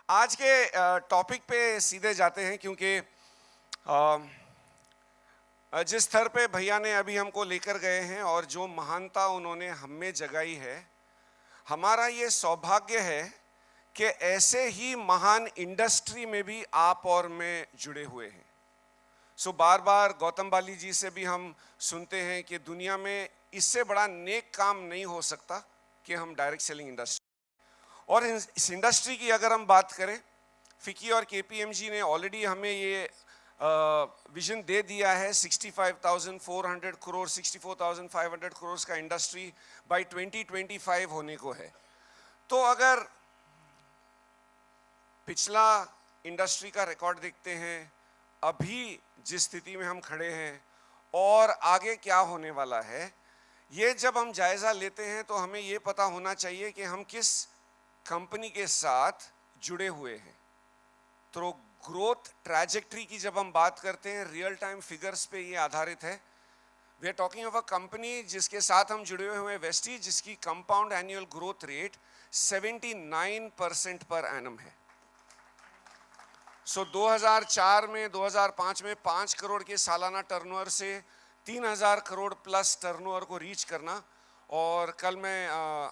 आज के टॉपिक पे सीधे जाते हैं क्योंकि जिस स्तर पे भैया ने अभी हमको लेकर गए हैं और जो महानता उन्होंने हम में जगाई है, हमारा ये सौभाग्य है कि ऐसे ही महान इंडस्ट्री में भी आप और मैं जुड़े हुए हैं। सो बार बार गौतम बाली जी से भी हम सुनते हैं कि दुनिया में इससे बड़ा नेक काम नहीं हो सकता कि हम डायरेक्ट सेलिंग इंडस्ट्री, और इस इंडस्ट्री की अगर हम बात करें, फिकी और केपीएमजी ने ऑलरेडी हमें ये विजन दे दिया है 65,400 करोड़ 64,500 करोड़ का इंडस्ट्री बाय 2025 होने को है। तो अगर पिछला इंडस्ट्री का रिकॉर्ड देखते हैं, अभी जिस स्थिति में हम खड़े हैं और आगे क्या होने वाला है, ये जब हम जायजा लेते हैं तो हमें ये पता होना चाहिए कि हम किस कंपनी के साथ जुड़े हुए हैं। तो ग्रोथ ट्रैजेक्टरी की जब हम बात करते हैं, रियल टाइम फिगर्स पे ये आधारित है। We are talking of a company जिसके साथ हम जुड़े हुए हैं, वेस्टीज, जिसकी compound annual growth rate 79% per annum है। सो 2004 में 2005 में 5 करोड़ के सालाना टर्नओवर से 3,000 करोड़ प्लस टर्नओवर को रीच करना। और कल मैं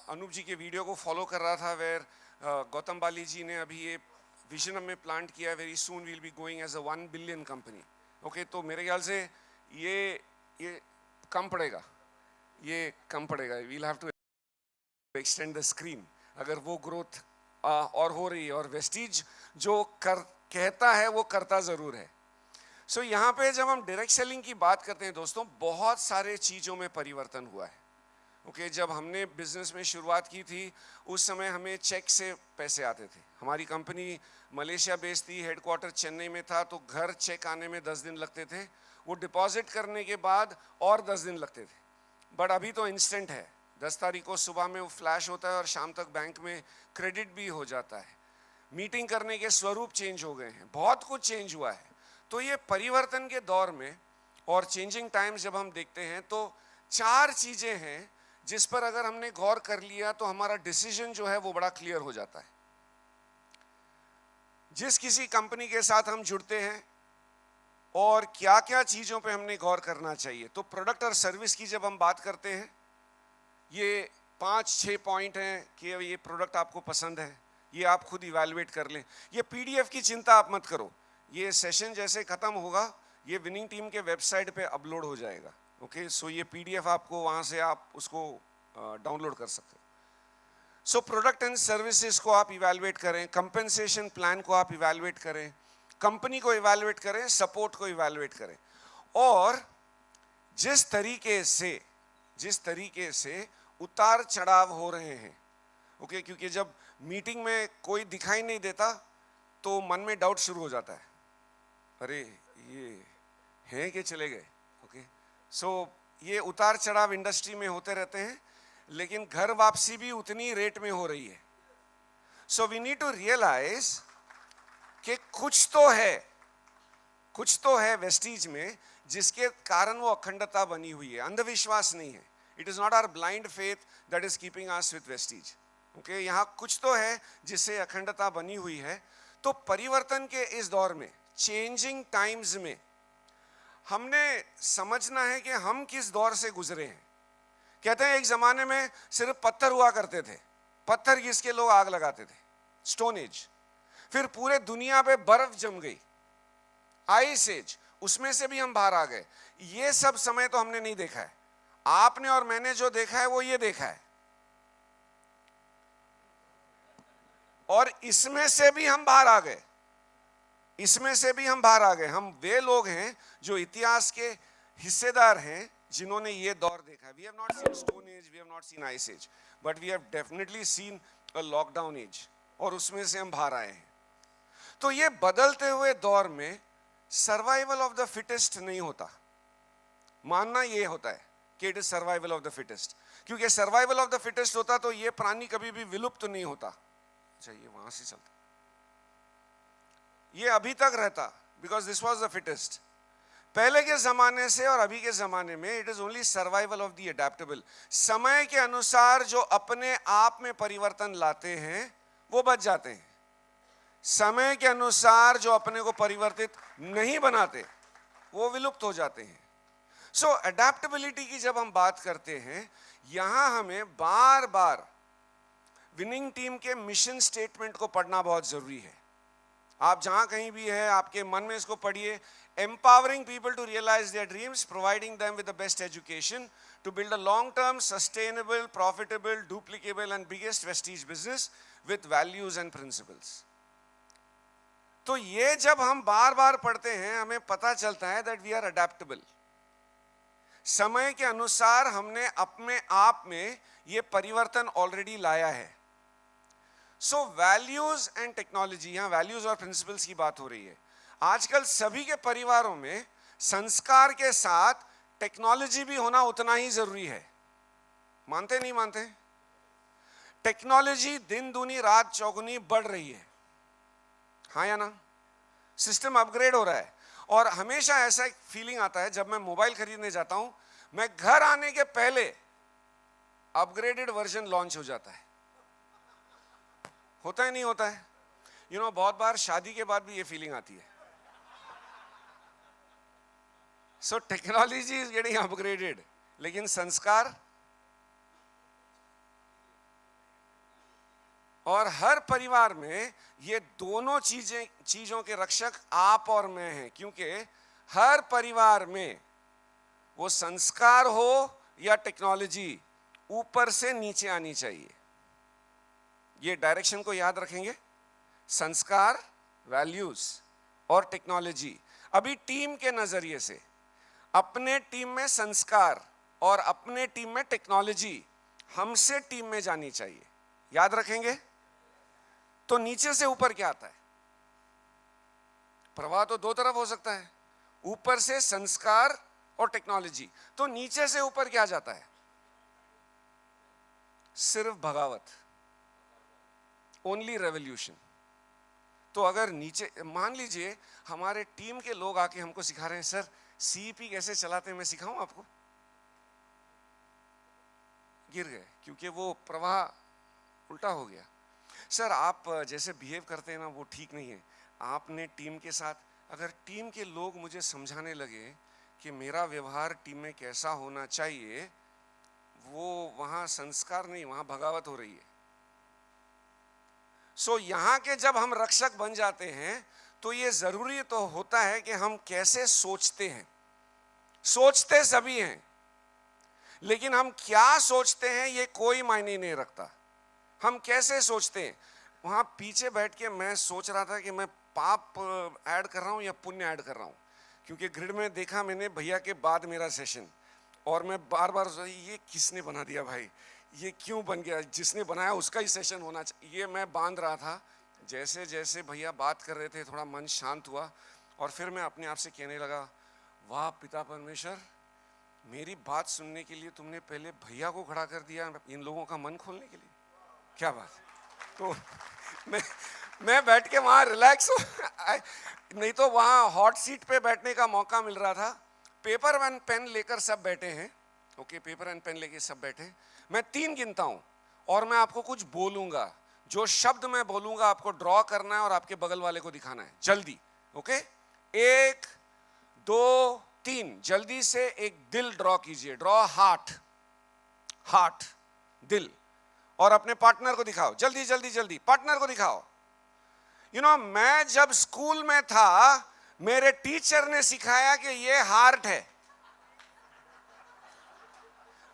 अनूप जी के वीडियो को फॉलो कर रहा था, वेर गौतम बाली जी ने अभी ये विजन में प्लांट किया, very soon will be going as a 1 billion company. Okay, तो मेरे ख्याल से ये कम पड़ेगा, ये कम पड़ेगा। We'll have to extend the screen अगर वो ग्रोथ और हो रही है, और वेस्टीज जो कहता है वो करता ज़रूर है। सो यहाँ पे जब हम डायरेक्ट सेलिंग की बात करते हैं दोस्तों, बहुत सारे चीज़ों में परिवर्तन हुआ है। ओके, जब हमने बिजनेस में शुरुआत की थी उस समय हमें चेक से पैसे आते थे। हमारी कंपनी मलेशिया बेस्ड थी, हेडक्वार्टर चेन्नई में था, तो घर चेक आने में 10 दिन लगते थे, वो डिपॉजिट करने के बाद और 10 दिन लगते थे। बट अभी तो इंस्टेंट है, 10 तारीख को सुबह में वो फ्लैश होता है और शाम तक बैंक में क्रेडिट भी हो जाता है। मीटिंग करने के स्वरूप चेंज हो गए हैं, बहुत कुछ चेंज हुआ है। तो ये परिवर्तन के दौर में और चेंजिंग टाइम्स जब हम देखते हैं तो 4 चीज़ें हैं जिस पर अगर हमने गौर कर लिया तो हमारा डिसीजन जो है वो बड़ा क्लियर हो जाता है। जिस किसी कंपनी के साथ हम जुड़ते हैं और क्या क्या चीज़ों पे हमने गौर करना चाहिए, तो प्रोडक्ट और सर्विस की जब हम बात करते हैं, ये 5-6 पॉइंट हैं कि ये प्रोडक्ट आपको पसंद है, ये आप खुद इवैल्यूएट कर लें। ये पीडीएफ की चिंता आप मत करो, ये सेशन जैसे ख़त्म होगा ये विनिंग टीम के वेबसाइट पे अपलोड हो जाएगा। ओके, सो ये पीडीएफ आपको वहाँ से आप उसको डाउनलोड कर सकते हो। सो प्रोडक्ट एंड सर्विसेज को आप इवैल्यूएट करें, कंपेंसेशन प्लान को आप इवैल्यूएट करें, कंपनी को इवैल्यूएट करें, सपोर्ट को इवैल्यूएट करें। और जिस तरीके से उतार चढ़ाव हो रहे हैं, ओके, क्योंकि जब मीटिंग में कोई दिखाई नहीं देता तो मन में डाउट शुरू हो जाता है, अरे ये हैं कि चले गए। ओके, सो ये उतार चढ़ाव इंडस्ट्री में होते रहते हैं, लेकिन घर वापसी भी उतनी रेट में हो रही है। So we need to realise कि कुछ तो है वेस्टीज में जिसके कारण वो अखंडता बनी हुई है, अंधविश्वास नहीं है। It is not our blind faith that is keeping us with Vestige. Okay, यहाँ कुछ तो है जिससे अखंडता बनी हुई है। तो परिवर्तन के इस दौर में, चेंजिंग टाइम्स में, हमने समझना है कि हम किस दौर से गुजरे हैं। कहते हैं एक जमाने में सिर्फ पत्थर हुआ करते थे, पत्थर घिस के लोग आग लगाते थे, स्टोन एज। फिर पूरे दुनिया पे बर्फ जम गई, आइस एज, उसमें से भी हम बाहर आ गए। ये सब समय तो हमने नहीं देखा है। आपने और मैंने जो देखा है वो ये देखा है, और इसमें से भी हम बाहर आ गए, हम वे लोग हैं जो इतिहास के हिस्सेदार हैं जिन्होंने ये दौर देखा है। We have not seen stone age, we have not seen ice age, but we have definitely seen a lockdown age, और उसमें से हम बाहर आए हैं। तो ये बदलते हुए दौर में सर्वाइवल ऑफ द फिटेस्ट नहीं होता। मानना ये होता है कि it is survival of the fittest, क्योंकि सर्वाइवल ऑफ द फिटेस्ट होता तो ये प्राणी कभी भी विलुप्त नहीं होता। चाहिए वहां से चलता, ये अभी तक रहता, because this was the fittest. पहले के जमाने से और अभी के जमाने में it is only survival of the adaptable. समय के अनुसार जो अपने आप में परिवर्तन लाते हैं वो बच जाते हैं। समय के अनुसार जो अपने को परिवर्तित नहीं बनाते वो विलुप्त हो जाते हैं। सो अडेप्टेबिलिटी की जब हम बात करते हैं, यहां हमें बार बार विनिंग टीम के मिशन स्टेटमेंट को पढ़ना बहुत जरूरी है। आप जहां कहीं भी है, आपके मन में इसको पढ़िए। empowering people to realize their dreams, providing them with the best education to build a long-term, sustainable, profitable, duplicable and biggest prestige business with values and principles. तो ये जब हम बार बार पढ़ते हैं, हमें पता चलता है that we are adaptable. समय के अनुसार हमने अपने आप में ये परिवर्तन ऑलरेडी लाया है। सो वैल्यूज एंड टेक्नोलॉजी, यहां वैल्यूज और प्रिंसिपल्स की बात हो रही है। आजकल सभी के परिवारों में संस्कार के साथ टेक्नोलॉजी भी होना उतना ही जरूरी है। मानते नहीं मानते? टेक्नोलॉजी दिन दूनी रात चौगुनी बढ़ रही है, हाँ या ना? सिस्टम अपग्रेड हो रहा है। और हमेशा ऐसा एक फीलिंग आता है जब मैं मोबाइल खरीदने जाता हूं, मैं घर आने के पहले अपग्रेडेड वर्जन लॉन्च हो जाता है। होता है नहीं होता है? बहुत बार शादी के बाद भी ये फीलिंग आती है। So technology is getting upgraded, लेकिन संस्कार, और हर परिवार में ये दोनों चीजों के रक्षक आप और मैं हैं, क्योंकि हर परिवार में वो संस्कार हो या टेक्नोलॉजी ऊपर से नीचे आनी चाहिए। ये डायरेक्शन को याद रखेंगे, संस्कार, वैल्यूज और टेक्नोलॉजी। अभी टीम के नजरिए से अपने टीम में संस्कार और अपने टीम में टेक्नोलॉजी हमसे टीम में जानी चाहिए, याद रखेंगे? तो नीचे से ऊपर क्या आता है? प्रवाह तो दो तरफ हो सकता है, ऊपर से संस्कार और टेक्नोलॉजी। तो नीचे से ऊपर क्या जाता है? सिर्फ बगावत, ओनली रेवोल्यूशन। तो अगर नीचे, मान लीजिए हमारे टीम के लोग आके हमको सिखा रहे हैं, सर सीईपी कैसे चलाते हैं, मैं सिखाऊं आपको, गिर गए क्योंकि वो प्रवाह उल्टा हो गया। सर आप जैसे बिहेव करते हैं ना वो ठीक नहीं है। आपने टीम के साथ, अगर टीम के लोग मुझे समझाने लगे कि मेरा व्यवहार टीम में कैसा होना चाहिए, वो वहां संस्कार नहीं, वहां बगावत हो रही है। सो यहां के जब हम रक्षक बन जाते हैं तो ये जरूरी तो होता है कि हम कैसे सोचते हैं। सोचते सभी हैं, लेकिन हम क्या सोचते हैं ये कोई मायने नहीं रखता। हम कैसे सोचते हैं, वहां पीछे बैठ के मैं सोच रहा था कि मैं पाप ऐड कर रहा हूं या पुण्य ऐड कर रहा हूं, क्योंकि ग्रिड में देखा मैंने भैया के बाद मेरा सेशन, और मैं बार बार ये किसने बना दिया भाई, ये क्यों बन गया, जिसने बनाया उसका ही सेशन होना चाहिए, ये मैं बांध रहा था। जैसे जैसे भैया बात कर रहे थे थोड़ा मन शांत हुआ, और फिर मैं अपने आप से कहने लगा, वाह पिता परमेश्वर, मेरी बात सुनने के लिए तुमने पहले भैया को खड़ा कर दिया इन लोगों का मन खोलने के लिए, क्या बात। तो मैं बैठ के वहां रिलैक्स नहीं तो वहां हॉट सीट पे बैठने का मौका मिल रहा था। पेपर एंड पेन लेकर सब बैठे हैं, ओके, पेपर एंड पेन लेके सब बैठे। मैं 3 गिनता हूं और मैं आपको कुछ बोलूंगा, जो शब्द मैं बोलूंगा आपको ड्रॉ करना है और आपके बगल वाले को दिखाना है, जल्दी, ओके। 1 2 3, जल्दी से एक दिल ड्रॉ कीजिए, ड्रॉ हार्ट, हार्ट, दिल, और अपने पार्टनर को दिखाओ, जल्दी जल्दी जल्दी, पार्टनर को दिखाओ। मैं जब स्कूल में था मेरे टीचर ने सिखाया कि ये हार्ट है,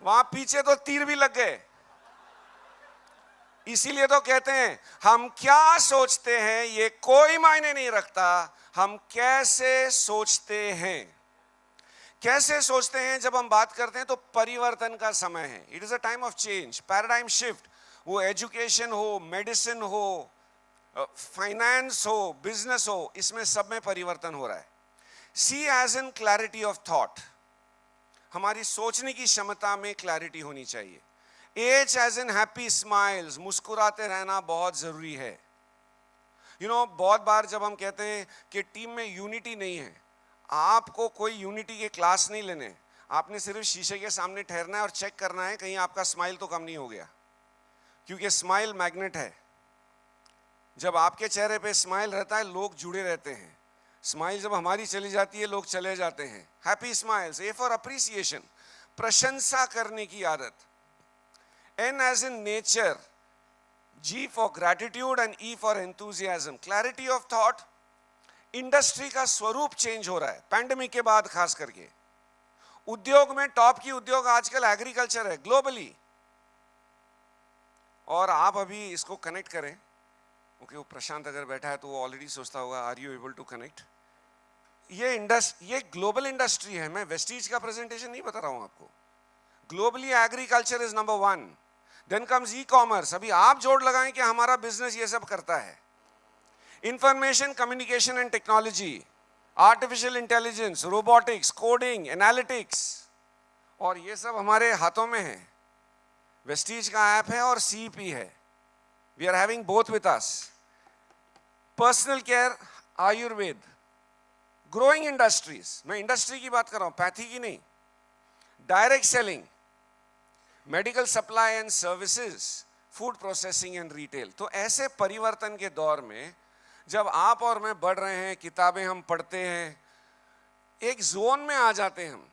वहां पीछे तो तीर भी लग गए। इसीलिए तो कहते हैं हम क्या सोचते हैं ये कोई मायने नहीं रखता, हम कैसे सोचते हैं। कैसे सोचते हैं जब हम बात करते हैं तो परिवर्तन का समय है, it is a time of change, paradigm shift. वो एजुकेशन हो, मेडिसिन हो, फाइनेंस हो, बिजनेस हो, इसमें सब में परिवर्तन हो रहा है। C as in clarity of thought, हमारी सोचने की क्षमता में क्लैरिटी होनी चाहिए। H as in happy smiles, मुस्कुराते रहना बहुत जरूरी है। बहुत बार जब हम कहते हैं कि टीम में यूनिटी नहीं है, आपको कोई यूनिटी के क्लास नहीं लेने, आपने सिर्फ शीशे के सामने ठहरना है और चेक करना है कहीं आपका स्माइल तो कम नहीं हो गया, क्योंकि स्माइल मैग्नेट है। जब आपके चेहरे पे स्माइल रहता है लोग जुड़े रहते हैं, स्माइल जब हमारी चली जाती है लोग चले जाते हैं। Happy smiles, A for appreciation, प्रशंसा करने की आदत। N as in nature, G for gratitude and E for enthusiasm, clarity of thought. Industry का स्वरूप चेंज हो रहा है पैंडेमिक के बाद, खास करके उद्योग में टॉप की उद्योग आजकल एग्रीकल्चर है ग्लोबली। और आप अभी इसको कनेक्ट करें, ओके वो प्रशांत अगर बैठा है तो वो ऑलरेडी सोचता होगा are you able to connect. ये ग्लोबल इंडस्ट्री है, मैं वेस्टीज का प्रेजेंटेशन नहीं बता रहा हूं आपको। Globally agriculture is number 1, then comes e commerce. अभी आप जोड़ लगाएं कि हमारा बिजनेस ये सब करता है। Information communication and technology, artificial intelligence, robotics, coding, analytics, और ये सब हमारे हाथों में है। वेस्टीज का ऐप है और सीईपी है, we are having both with us. Personal care, Ayurveda, growing industries, मैं इंडस्ट्री की बात कर रहा हूं, पैथी की नहीं। Direct selling, medical supply and services, food processing and retail. तो ऐसे परिवर्तन के दौर में जब आप और मैं बढ़ रहे हैं, किताबें हम पढ़ते हैं, एक जोन में आ जाते हैं हम।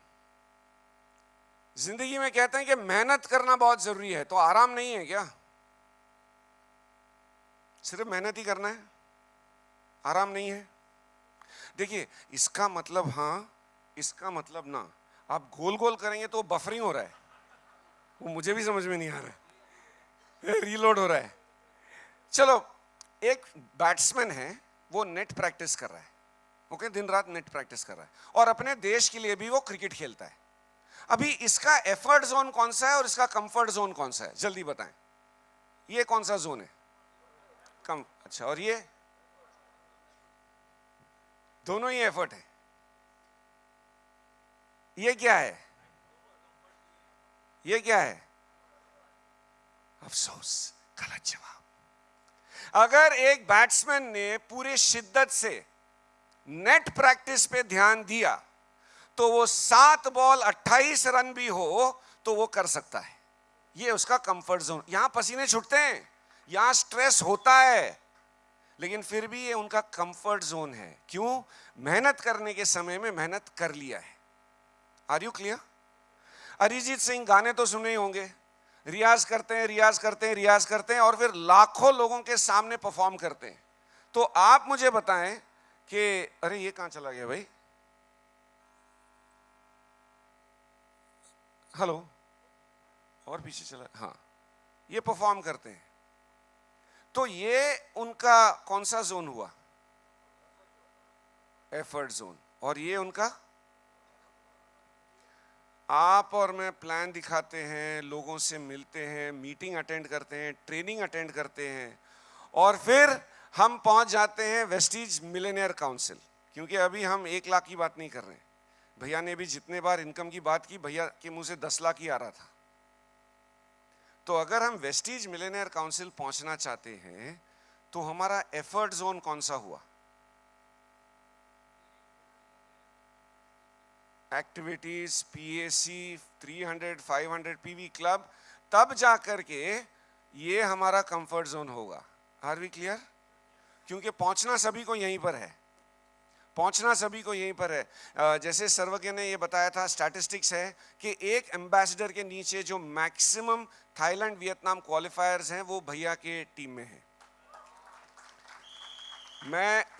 जिंदगी में कहते हैं कि मेहनत करना बहुत जरूरी है, तो आराम नहीं है क्या? सिर्फ मेहनत ही करना है, आराम नहीं है? देखिए इसका मतलब हाँ, इसका मतलब ना। आप गोल गोल करेंगे तो बफरिंग हो रहा है, वो मुझे भी समझ में नहीं आ रहा है, रीलोड हो रहा है। चलो, एक बैट्समैन है, वो नेट प्रैक्टिस कर रहा है, ओके, दिन रात नेट प्रैक्टिस कर रहा है, और अपने देश के लिए भी वो क्रिकेट खेलता है। अभी इसका एफर्ट जोन कौन सा है और इसका कंफर्ट जोन कौन सा है, जल्दी बताएं। ये कौन सा जोन है? कम। अच्छा, और ये दोनों ही एफर्ट है। ये क्या है? ये क्या है? अफसोस, गलत जवाब। अगर एक बैट्समैन ने पूरे शिद्दत से नेट प्रैक्टिस पे ध्यान दिया तो वो 7 बॉल 28 रन भी हो तो वो कर सकता है। ये उसका कंफर्ट जोन। यहां पसीने छूटते हैं, यहां स्ट्रेस होता है, लेकिन फिर भी ये उनका कंफर्ट जोन है। क्यों? मेहनत करने के समय में मेहनत कर लिया है। Are you clear? Arijit Singh गाने तो सुने ही होंगे, रियाज करते हैं, रियाज करते हैं, रियाज करते हैं, और फिर लाखों लोगों के सामने परफॉर्म करते हैं। तो आप मुझे बताएं कि अरे ये कहां चला गया भाई? हेलो, और पीछे चला, हाँ, ये परफॉर्म करते हैं, तो ये उनका कौन सा जोन हुआ? Effort zone. और ये उनका, आप और मैं प्लान दिखाते हैं, लोगों से मिलते हैं, मीटिंग अटेंड करते हैं, ट्रेनिंग अटेंड करते हैं, और फिर हम पहुंच जाते हैं वेस्टीज मिलेनियर काउंसिल। क्योंकि अभी हम 1 लाख की बात नहीं कर रहे हैं, भैया ने भी जितने बार इनकम की बात की, भैया के मुंह से 10 लाख ही आ रहा था। तो अगर हम वेस्टीज मिलेनियर काउंसिल पहुंचना चाहते हैं तो हमारा एफर्ट जोन कौन सा हुआ? एक्टिविटीज, पीएसी, 300, 500 पीवी क्लब, तब जाकर के ये हमारा कंफर्ट जोन होगा। Are we clear? क्योंकि पहुंचना सभी को यहीं पर है, पहुंचना सभी को यहीं पर है। जैसे सर्वज्ञ ने ये बताया था, स्टैटिस्टिक्स है कि एक एम्बेसडर के नीचे जो मैक्सिमम थाईलैंड, वियतनाम क्वालिफायर्स हैं वो भैया के टीम में हैं।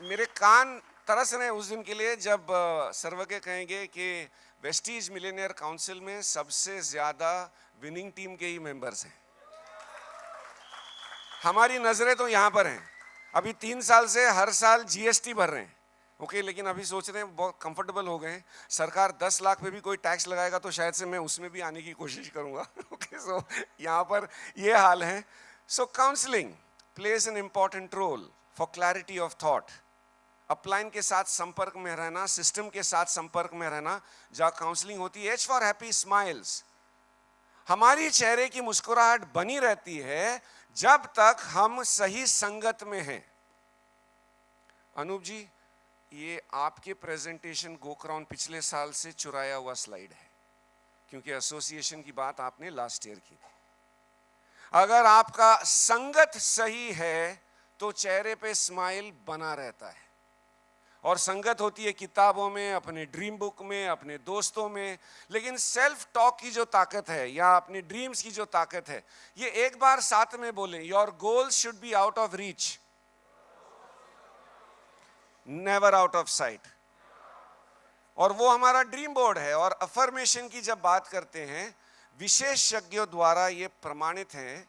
मेरे कान तरस रहे हैं उस दिन के लिए जब सर्वज्ञ कहेंगे कि वेस्टीज मिलेनियर काउंसिल में सबसे ज्यादा विनिंग टीम के ही मेंबर्स हैं। हमारी नजरें तो यहां पर हैं। अभी 3 साल से हर साल जीएसटी भर रहे हैं, ओके, लेकिन अभी सोच रहे हैं, बहुत कंफर्टेबल हो गए हैं। सरकार 10 लाख पे भी कोई टैक्स लगाएगा तो शायद से मैं उसमें भी आने की कोशिश करूंगा। ओके, सो यहाँ पर ये हाल है। So counselling plays an important role for clarity of thought. Upline के साथ संपर्क में रहना, सिस्टम के साथ संपर्क में रहना, जहाँ काउंसलिंग होती है। एच फॉर हैप्पी स्माइल्स, हमारी चेहरे की मुस्कुराहट बनी रहती है जब तक हम सही संगत में हैं। अनूप जी, ये आपके प्रेजेंटेशन गोक्राउन पिछले साल से चुराया हुआ स्लाइड है, क्योंकि एसोसिएशन की बात आपने लास्ट ईयर की थी। अगर आपका संगत सही है तो चेहरे पे स्माइल बना रहता है। और संगत होती है किताबों में, अपने ड्रीम बुक में, अपने दोस्तों में। लेकिन सेल्फ टॉक की जो ताकत है या अपने ड्रीम्स की जो ताकत है, ये एक बार साथ में बोलें, your goals should be out of reach, never out of site. और वो हमारा ड्रीम बोर्ड है। और अफर्मेशन की जब बात करते हैं, विशेषज्ञों द्वारा ये प्रमाणित है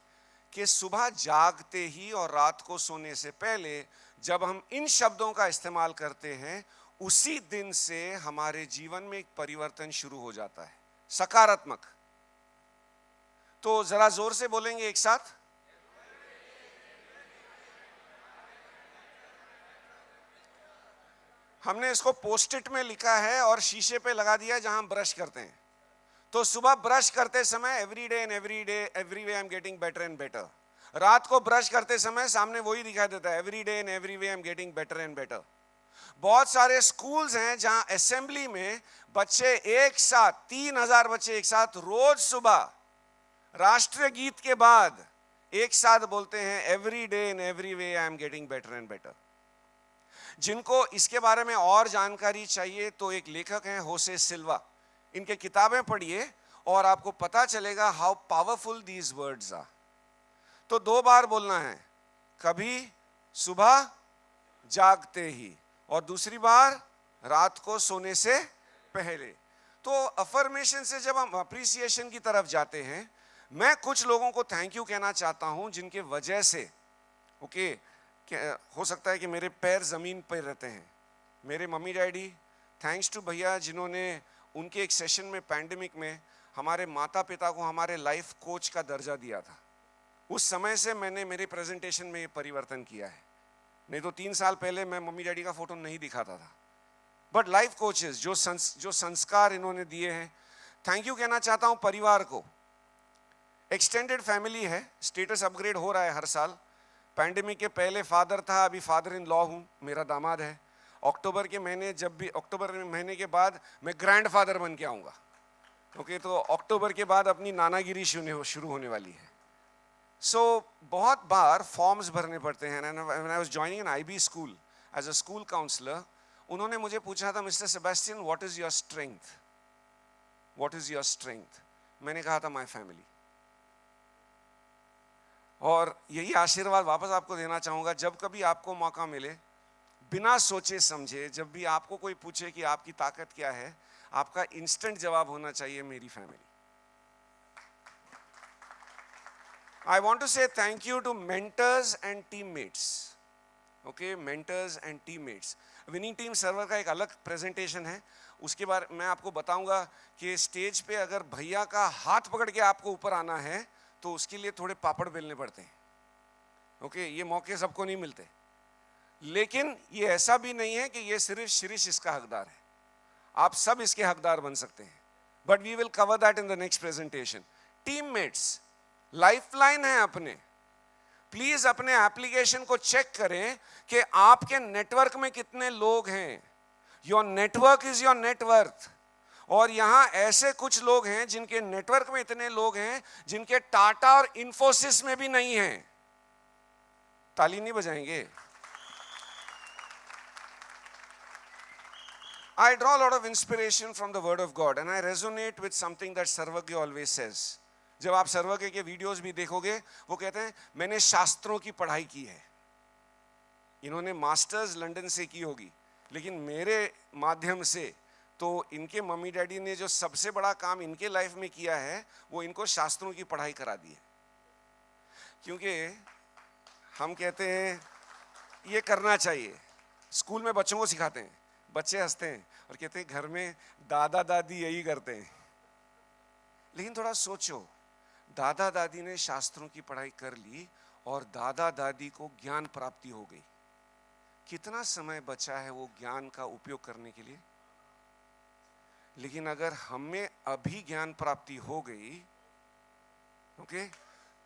कि सुबह जागते ही और रात को सोने से पहले जब हम इन शब्दों का इस्तेमाल करते हैं, उसी दिन से हमारे जीवन में एक परिवर्तन शुरू हो जाता है, सकारात्मक। तो जरा जोर से बोलेंगे एक साथ, हमने इसको पोस्ट इट में लिखा है और शीशे पे लगा दिया जहां हम ब्रश करते हैं। तो सुबह ब्रश करते समय every day and every day every way I am getting better and better. रात को ब्रश करते समय सामने वही दिखाई देता है, every day and every way I am getting better and better. बहुत सारे स्कूल्स हैं जहां असेंबली में बच्चे एक साथ, 3000 बच्चे एक साथ रोज सुबह राष्ट्रीय गीत के बाद एक साथ बोलते हैं, every day and every way I am getting better and better. जिनको इसके बारे में और जानकारी चाहिए तो एक लेखक हैं होसे सिल्वा, इनके किताबें पढ़िए और आपको पता चलेगा how powerful these words are. तो 2 बार बोलना है, कभी सुबह जागते ही और दूसरी बार रात को सोने से पहले। तो अफर्मेशन से जब हम अप्रिसिएशन की तरफ जाते हैं, मैं कुछ लोगों को थैंक यू कहना चाहता हूं जिनके वजह से हो सकता है कि मेरे पैर जमीन पर रहते हैं। मेरे मम्मी डैडी, थैंक्स टू भैया जिन्होंने उनके एक सेशन में पैंडेमिक में हमारे माता पिता को हमारे लाइफ कोच का दर्जा दिया था। उस समय से मैंने मेरे प्रेजेंटेशन में ये परिवर्तन किया है। नहीं तो 3 साल पहले मैं मम्मी डैडी का फोटो नहीं दिखाता था। बट लाइफ कोचेस जो संस्कार इन्होंने दिए हैं, थैंक यू कहना चाहता हूँ परिवार को। एक्सटेंडेड फैमिली है, स्टेटस अपग्रेड हो रहा है हर साल। पैंडेमिक के पहले फादर था, अभी फादर इन लॉ हूँ, मेरा दामाद है। अक्टूबर के महीने के बाद मैं ग्रैंड फादर बन के आऊँगा। ओके, तो अक्टूबर के बाद अपनी नानागिरी शुरू होने वाली है। सो बहुत बार फॉर्म्स भरने पड़ते हैं। When I was joining an IB school as a school counsellor, उन्होंने मुझे पूछा था, mister Sebastian what is your strength, what is your strength. मैंने कहा था माय फैमिली। और यही आशीर्वाद वापस आपको देना चाहूँगा, जब कभी आपको मौका मिले, बिना सोचे समझे, जब भी आपको कोई पूछे कि आपकी ताकत क्या है, आपका इंस्टेंट जवाब होना चाहिए, मेरी family. I want to say thank you to mentors and teammates. Okay, mentors and teammates. Winning team server का एक अलग प्रेजेंटेशन है, उसके बारे मैं आपको बताऊंगा कि स्टेज पे अगर भैया का हाथ पकड़ के आपको ऊपर आना है तो उसके लिए थोड़े पापड़ बेलने पड़ते हैं। ओके, ये मौके सबको नहीं मिलते। लेकिन ये ऐसा भी नहीं है कि ये सिर्फ शिरीष इसका हकदार है, आप सब इसके हकदार बन सकते हैं। But we will cover that in the next presentation. Teammates lifeline है अपने। प्लीज अपने एप्लीकेशन को चेक करें कि आपके नेटवर्क में कितने लोग हैं। Your network is your net worth. और यहां ऐसे कुछ लोग हैं जिनके नेटवर्क में इतने लोग हैं जिनके टाटा और इंफोसिस में भी नहीं हैं। ताली नहीं बजाएंगे? I draw a lot of inspiration from the word of God and I resonate with something that Sarvagya always says. जब आप सर्वज्ञ के वीडियोस भी देखोगे, वो कहते हैं मैंने शास्त्रों की पढ़ाई की है। इन्होंने मास्टर्स लंदन से की होगी, लेकिन मेरे माध्यम से तो इनके मम्मी डैडी ने जो सबसे बड़ा काम इनके लाइफ में किया है, वो इनको शास्त्रों की पढ़ाई करा दी है। क्योंकि हम कहते हैं ये करना चाहिए, स्कूल में बच्चों को सिखाते हैं, बच्चे हंसते हैं और कहते हैं घर में दादा दादी यही करते हैं। लेकिन थोड़ा सोचो, दादा दादी ने शास्त्रों की पढ़ाई कर ली और दादा दादी को ज्ञान प्राप्ति हो गई। कितना समय बचा है वो ज्ञान का उपयोग करने के लिए? लेकिन अगर हमें अभी ज्ञान प्राप्ति हो गई, ओके,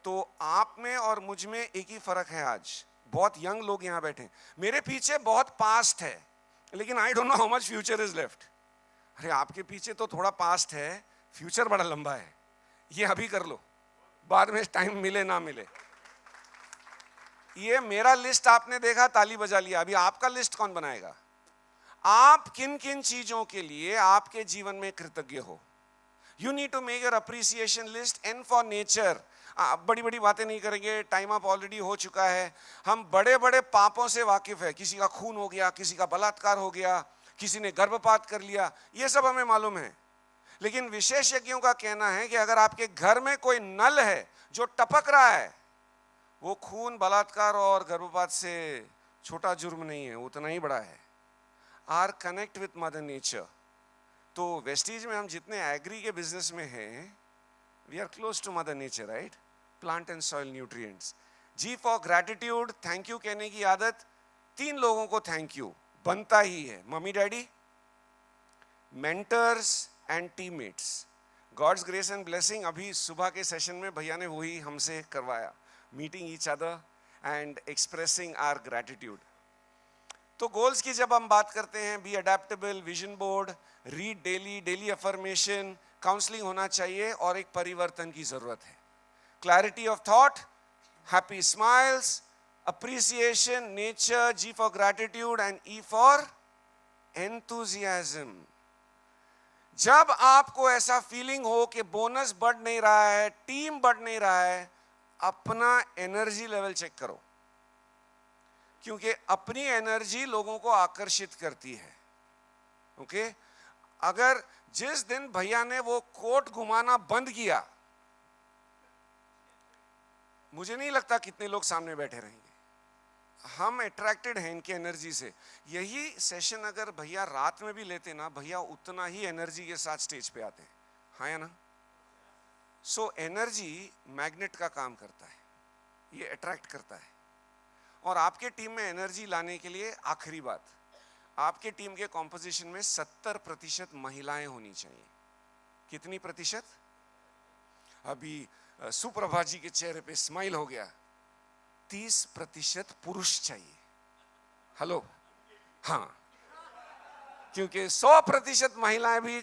तो आप में और मुझ में एक ही फर्क है। आज बहुत यंग लोग यहां बैठे, मेरे पीछे बहुत पास्ट है, लेकिन I don't know how much future is left. अरे आपके पीछे तो थोड़ा पास्ट है, फ्यूचर बड़ा लंबा है। ये अभी कर लो, बाद में टाइम मिले ना मिले। ये मेरा लिस्ट आपने देखा, ताली बजा लिया। अभी आपका लिस्ट कौन बनाएगा? आप किन किन चीजों के लिए आपके जीवन में कृतज्ञ हो? You need to make your appreciation list. And for nature, बड़ी बड़ी बातें नहीं करेंगे, टाइम अप ऑलरेडी हो चुका है। हम बड़े बड़े पापों से वाकिफ है, किसी का खून हो गया, किसी का बलात्कार हो गया, किसी ने गर्भपात कर लिया, ये सब हमें मालूम है। लेकिन विशेषज्ञों का कहना है कि अगर आपके घर में कोई नल है जो टपक रहा है, वो खून, बलात्कार और गर्भपात से छोटा जुर्म नहीं है, उतना ही बड़ा है। Are connect with mother nature. तो वेस्टीज में हम जितने एग्री के बिजनेस में हैं, we are close to mother nature, right? Plant and soil nutrients. G for gratitude, thank you कहने की आदत। 3 लोगों को थैंक यू बनता ही है, mummy daddy, mentors and teammates. God's grace and blessing, अभी सुबह के सेशन में भैया ने वही हमसे करवाया, meeting each other and expressing our gratitude. तो गोल्स की जब हम बात करते हैं, B adaptable, vision board, read daily, daily affirmation, counselling होना चाहिए, और एक परिवर्तन की जरूरत है। Clarity of thought, happy smiles, appreciation, nature, G for gratitude and E for enthusiasm. जब आपको ऐसा फीलिंग हो कि बोनस बढ़ नहीं रहा है, टीम बढ़ नहीं रहा है, अपना एनर्जी लेवल चेक करो, क्योंकि अपनी एनर्जी लोगों को आकर्षित करती है। ओके? अगर जिस दिन भैया ने वो कोट घुमाना बंद किया, मुझे नहीं लगता कितने लोग सामने बैठे रहेंगे। हम अट्रैक्टेड हैं इनकी एनर्जी से। यही सेशन अगर भैया रात में भी लेते ना, भैया उतना ही एनर्जी के साथ स्टेज पे आते हैं, हाँ या ना? सो एनर्जी मैग्नेट का काम करता है, ये अट्रैक्ट करता है। और आपके टीम में एनर्जी लाने के लिए आखिरी बात, आपके टीम के कॉम्पोजिशन में 70% महिलाएं होनी चाहिए। कितनी प्रतिशत? अभी सुप्रभा जी के चेहरे पे स्माइल हो गया। 30% पुरुष चाहिए। हेलो? हाँ, क्योंकि 100% महिलाएं भी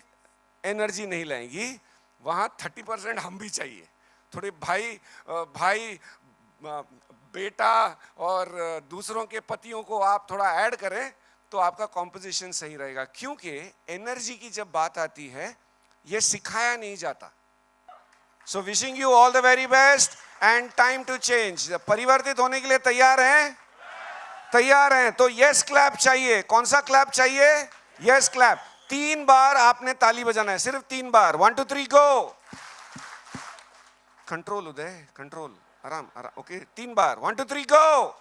एनर्जी नहीं लाएंगी, वहां 30% हम भी चाहिए। थोड़े भाई बेटा और दूसरों के पतियों को आप थोड़ा ऐड करें तो आपका कॉम्पोजिशन सही रहेगा। क्योंकि एनर्जी की जब बात आती है, ये सिखाया नहीं जाता। So wishing you all the very best and time to change. परिवर्तित होने के लिए तैयार हैं? तैयार हैं तो यस क्लैप चाहिए। कौन सा क्लैप चाहिए? Yes clap. 3 बार आपने ताली बजाना है, सिर्फ 3 बार। 1 2 3 गो। कंट्रोल उदय, कंट्रोल, आराम आराम। ओके, 3 बार। 1 2 3 गो।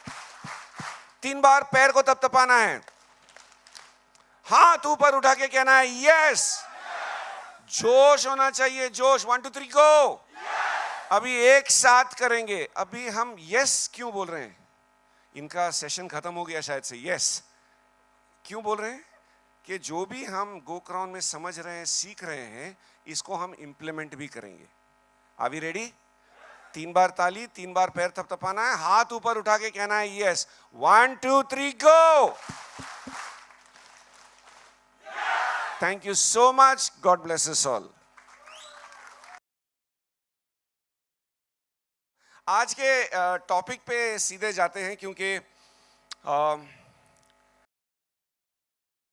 3 बार पैर को तपतपाना है, हाथ ऊपर उठा के कहना है यस। जोश होना चाहिए, जोश। 1 2 3 गो। अभी एक साथ करेंगे। अभी हम यस क्यों बोल रहे हैं? इनका सेशन खत्म हो गया शायद से। यस क्यों बोल रहे हैं? कि जो भी हम गोक्राउन में समझ रहे हैं, सीख रहे हैं, इसको हम इंप्लीमेंट भी करेंगे। Are we ready? 3 बार ताली, 3 बार पैर थपथपाना है, हाथ ऊपर उठा के कहना है yes. 1 2 3 go. Thank you so much. God bless us all. आज के टॉपिक पे सीधे जाते हैं, क्योंकि